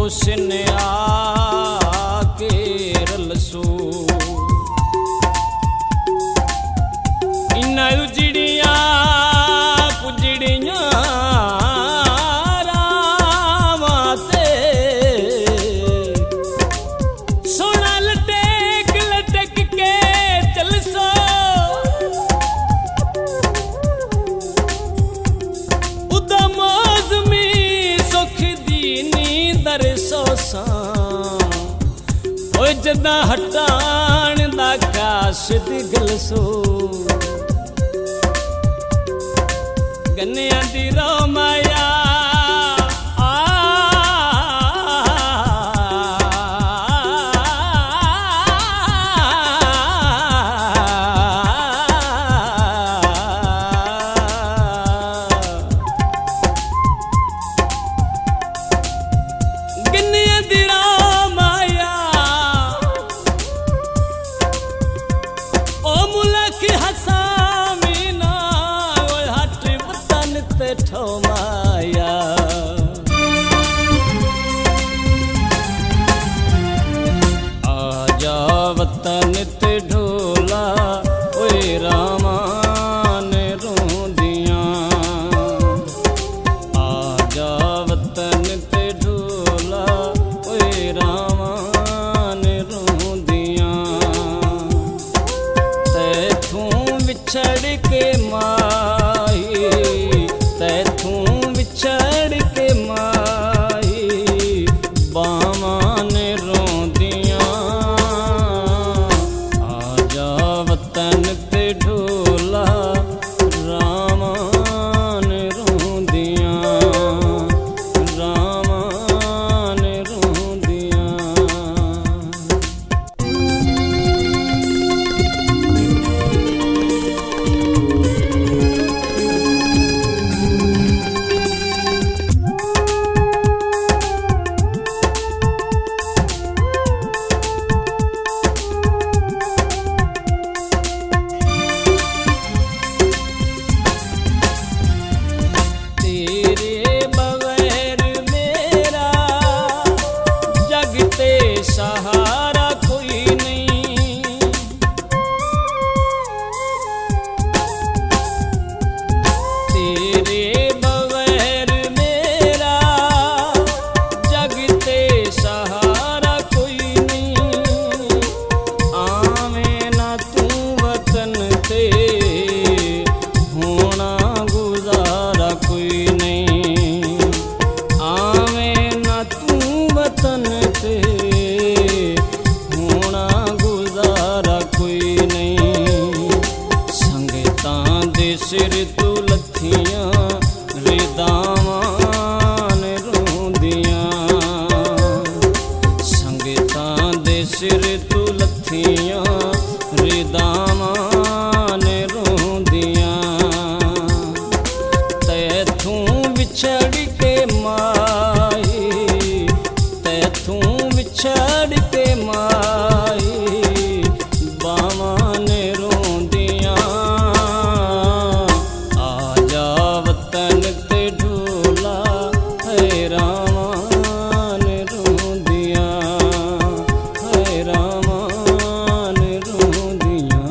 हुस्न आके रलसो इन्ना उजड़िया पुजड़िया रावां ते सोना लटक लटक के चलसो उदा मौसमी सुख दी नींदर सोसा ओ जदा हटान दा काशिद गलसो गन्निया दी रो माया गन्निया दी रो माया ओ मुलक हसा ठो माया आजा वतन ते ढोला ओए रामान रोंदियां आजा वतन ते ढोला ओए रामान रोंदियां तैथों विछड़ के तैथों विछड़ के माई बावां ने रोंदियां आजा वतन ते ढोला रावां ने रोंदियां रावां ने रोंदियां सहारा कोई नहीं तेरे बगैर मेरा जग ते सहारा कोई नहीं आवे ना तू वतन ते होना गुजारा कोई नहीं आवे ना तू वतन ते सिर तू लथियां रिदावां ने रोंदियां संगतां दे सिर तू लथियां रिदावां ने रोंदियां तैथों विछड़ के माई तैथों विछड़ के माई बावां ने रोंदियां वतन ते ढोला है रावां ने रोंदियां है रावां ने रोंदियां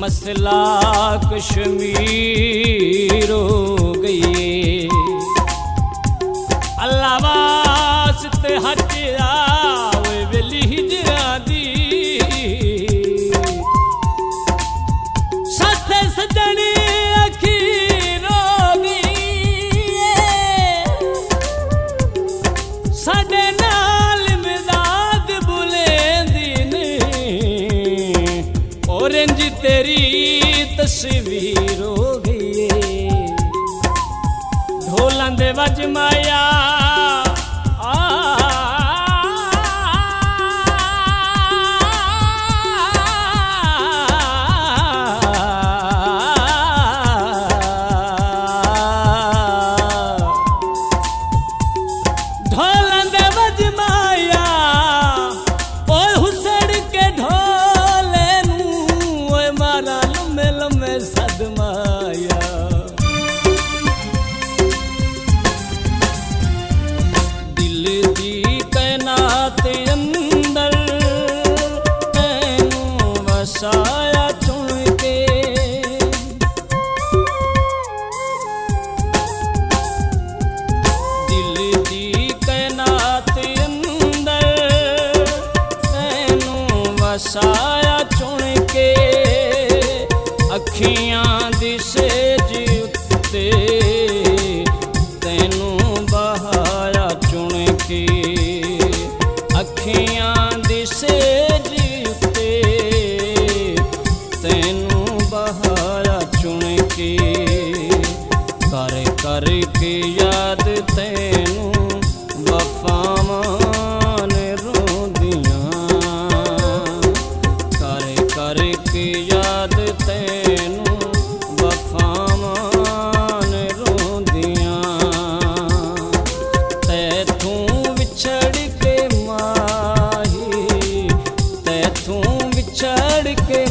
मसला कश्मीर हो गई अल्लाह वास्ते हट आवे वेली हिजरा दी साथे सजने अखीर हो गई साडे नाल मिजाद बुलेंदी ने ओरेंज तेरी तस्वीर हो गई ढोलां दे वज माया साया चुन के दिल दी कैनात अंदर तैनू वसाया चुन के अखियां दी सेज उत्ते तैनू बहाया चुन के अखियां दी सेज तैनू बहाया चुन के कर कर के याद तैनू वफावां ने रोंदियां कर कर के याद तैनू वफावां ने रोंदियां तैथू विछड़ के माही तैथू विछड़ के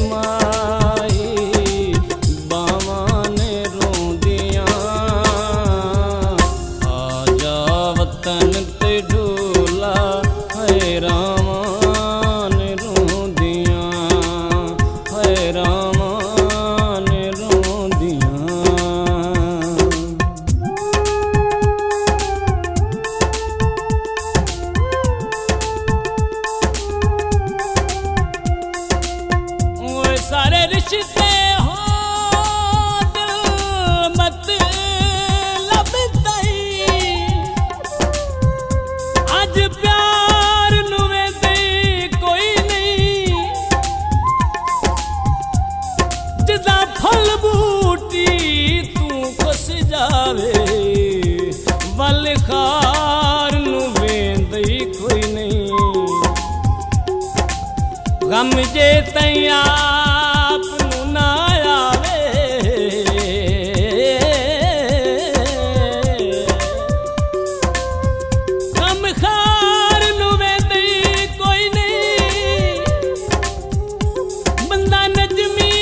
तन ते डोला है रामान रोंदियां है रामान रोंदियां वो सारे रिश्ते फल बूटी तू खुश जावे वल खार नू वेंदी कोई नहीं गम जे तई आप नू ना आवे गम खार नू वेंदी कोई नहीं बंदा नजमी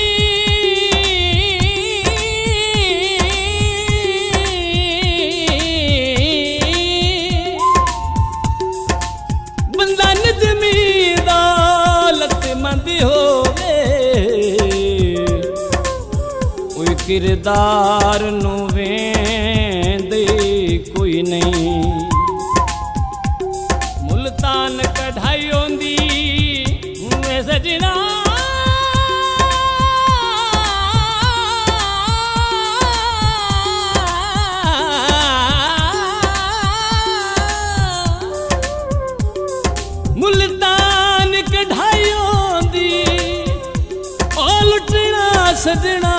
किरदार नू वेंदे कोई नहीं मुल्तान कढ़ाई होंदी मैं सजना मुल्तान कढ़ाई होंदी ओ लुटना सजना